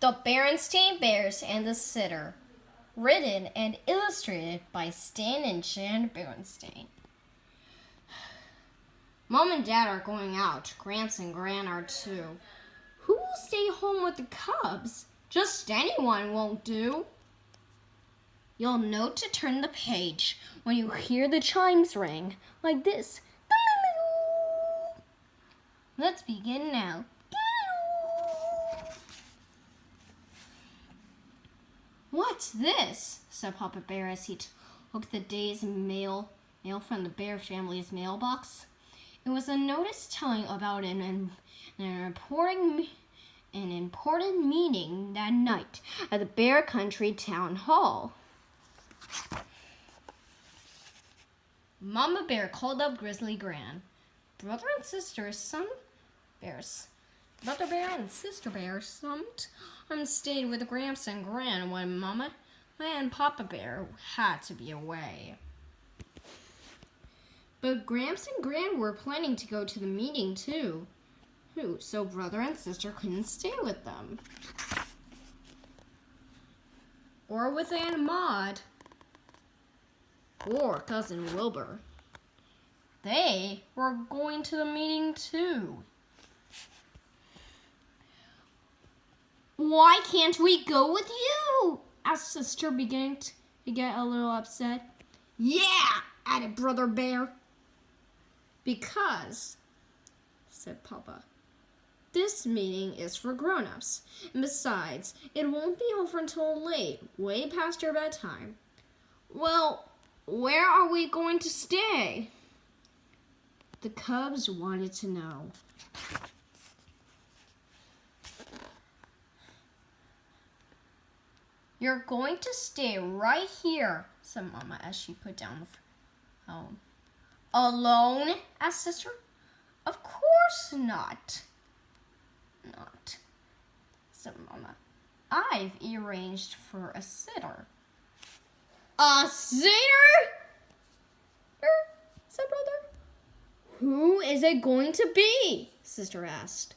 The Berenstain Bears and the Sitter. Written and illustrated by Stan and Shan Berenstain. Mom and Dad are going out. Gramps and Gran are too. Who will stay home with the cubs? Just anyone won't do. You'll know to turn the page when you hear the chimes ring, like this. Let's begin now. What's this? Said Papa Bear as he took the day's mail from the Bear family's mailbox. It was a notice telling about an important meeting that night at the Bear Country Town Hall. Mama Bear called up Grizzly Gran. Brother and sister, some bears. Brother Bear and Sister Bear stayed with Gramps and Gran when Mama and Papa Bear had to be away. But Gramps and Gran were planning to go to the meeting too, so Brother and Sister couldn't stay with them. Or with Aunt Maud. Or Cousin Wilbur. They were going to the meeting too. Why can't we go with you? Asked Sister, beginning to get a little upset. Yeah, added Brother Bear. Because, said Papa, this meeting is for grown-ups. And besides, it won't be over until late, way past your bedtime. Well, where are we going to stay? The cubs wanted to know. You're going to stay right here, said Mama as she put down the phone. Alone? asked Sister. Of course not. Not, said Mama. I've arranged for a sitter. A sitter? Said Brother. Who is it going to be? Sister asked.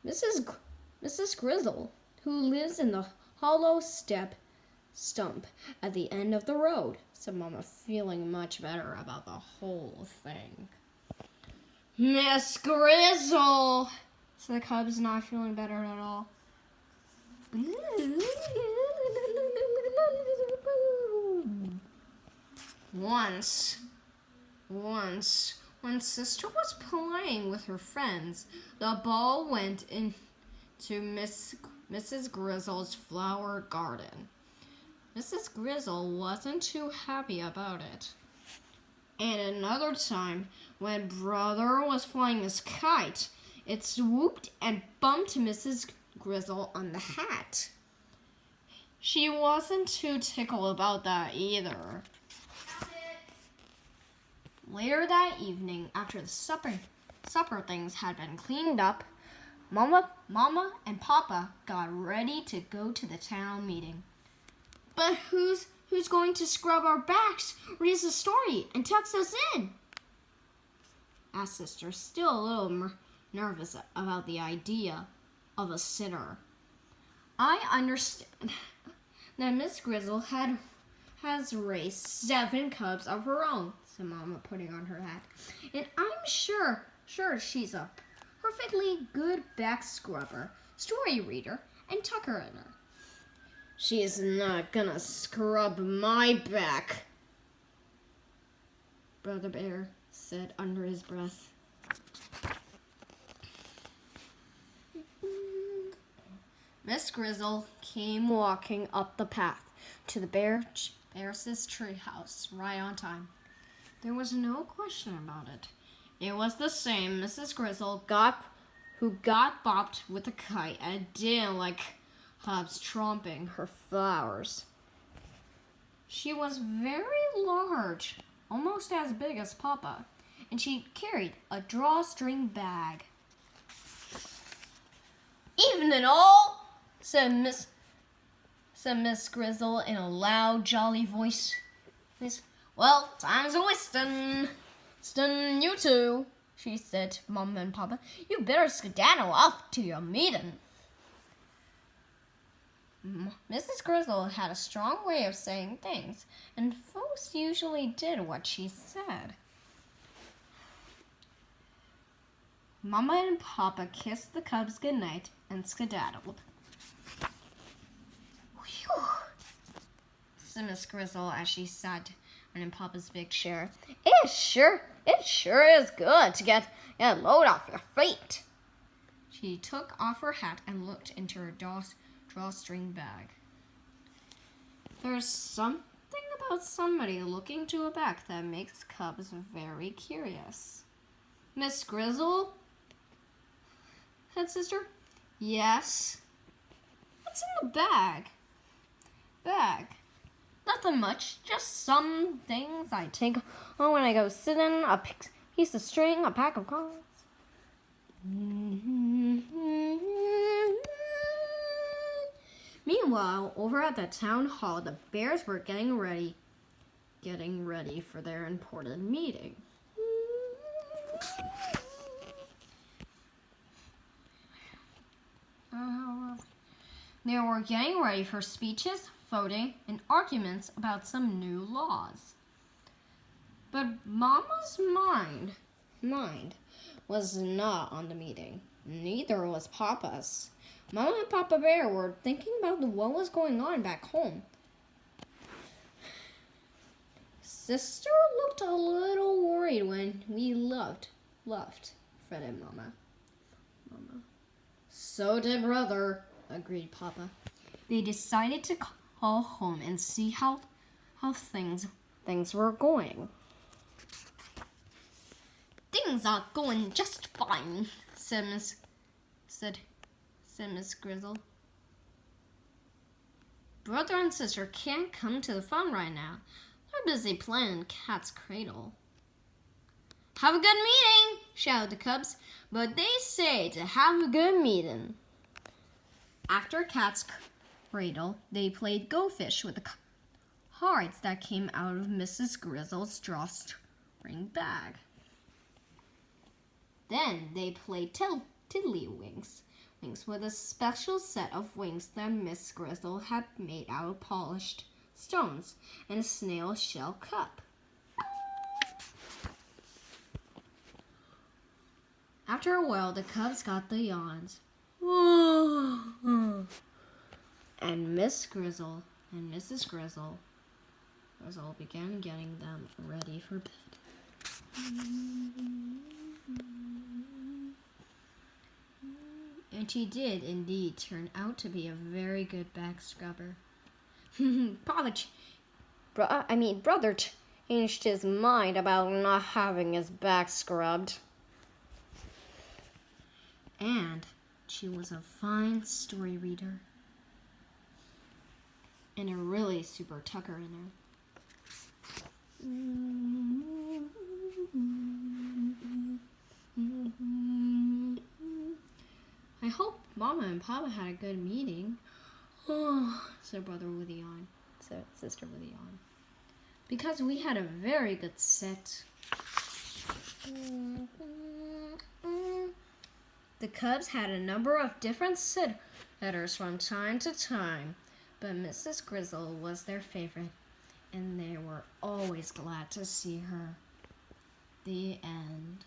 Mrs. Grizzle, who lives in the hollow stump at the end of the road, said Mama, feeling much better about the whole thing. Miss Grizzle, said the cubs, not feeling better at all. Once, when Sister was playing with her friends, the ball went into Mrs. Grizzle's flower garden. Mrs. Grizzle wasn't too happy about it. And another time, when Brother was flying his kite, it swooped and bumped Mrs. Grizzle on the hat. She wasn't too tickled about that either. Later that evening, after the supper things had been cleaned up, Mama and Papa got ready to go to the town meeting. But who's going to scrub our backs, read us a story, and tuck us in? Asked Sister, still a little nervous about the idea of a sitter. I understand that Miss Grizzle has raised 7 cubs of her own, said Mama, putting on her hat. And I'm sure she's a perfectly good back scrubber, story reader, and tucker inner. She's not gonna scrub my back, Brother Bear said under his breath. Miss Grizzle came walking up the path to the Bears' treehouse right on time. There was no question about it. It was the same Mrs. Grizzle who got bopped with a kite and didn't like cubs tromping her flowers. She was very large, almost as big as Papa, and she carried a drawstring bag. Evening all, said Miss Grizzle in a loud, jolly voice. Well, time's a-wastin'. You two, she said to Mama and Papa. You better skedaddle off to your meeting. Mrs. Grizzle had a strong way of saying things, and folks usually did what she said. Mama and Papa kissed the cubs goodnight and skedaddled. "Whew," said Miss Grizzle as she sat in Papa's big chair. It sure is good to get a load off your feet." She took off her hat and looked into her drawstring bag. There's something about somebody looking to a back that makes cubs very curious. "Miss Grizzle?" said Sister. "Yes." "What's in the bag?" "Bag? Nothing much. Just some things I take on when I go sitting, a piece of string, a pack of cards." Meanwhile, over at the town hall, the bears were getting ready for their important meeting. They were getting ready for speeches, voting, and arguments about some new laws. But Mama's mind was not on the meeting. Neither was Papa's. Mama and Papa Bear were thinking about what was going on back home. Sister looked a little worried when we left, fretted Mama. "So did Brother," agreed Papa. They decided to call home and see how things were going. "Things are going just fine," said Miss Grizzle. "Brother and Sister can't come to the farm right now. They're busy playing Cat's Cradle." "Have a good meeting," shouted the cubs, but they say to have a good meeting. After Cat's Cradle, they played Go Fish with the cards that came out of Mrs. Grizzle's drawstring bag. Then they played Tiddlywinks with a special set of wings that Miss Grizzle had made out of polished stones and a snail shell cup. After a while, the cubs got the yawns. And Miss Grizzle and Mrs. Grizzle began getting them ready for bed. And she did indeed turn out to be a very good back scrubber. Brother changed his mind about not having his back scrubbed. And she was a fine story reader. And a really super tucker in her. "I hope Mama and Papa had a good meeting," said Brother with a yawn. Said Sister with a yawn. "Because we had a very good set." The cubs had a number of different sitters from time to time, but Mrs. Grizzle was their favorite, and they were always glad to see her. The end.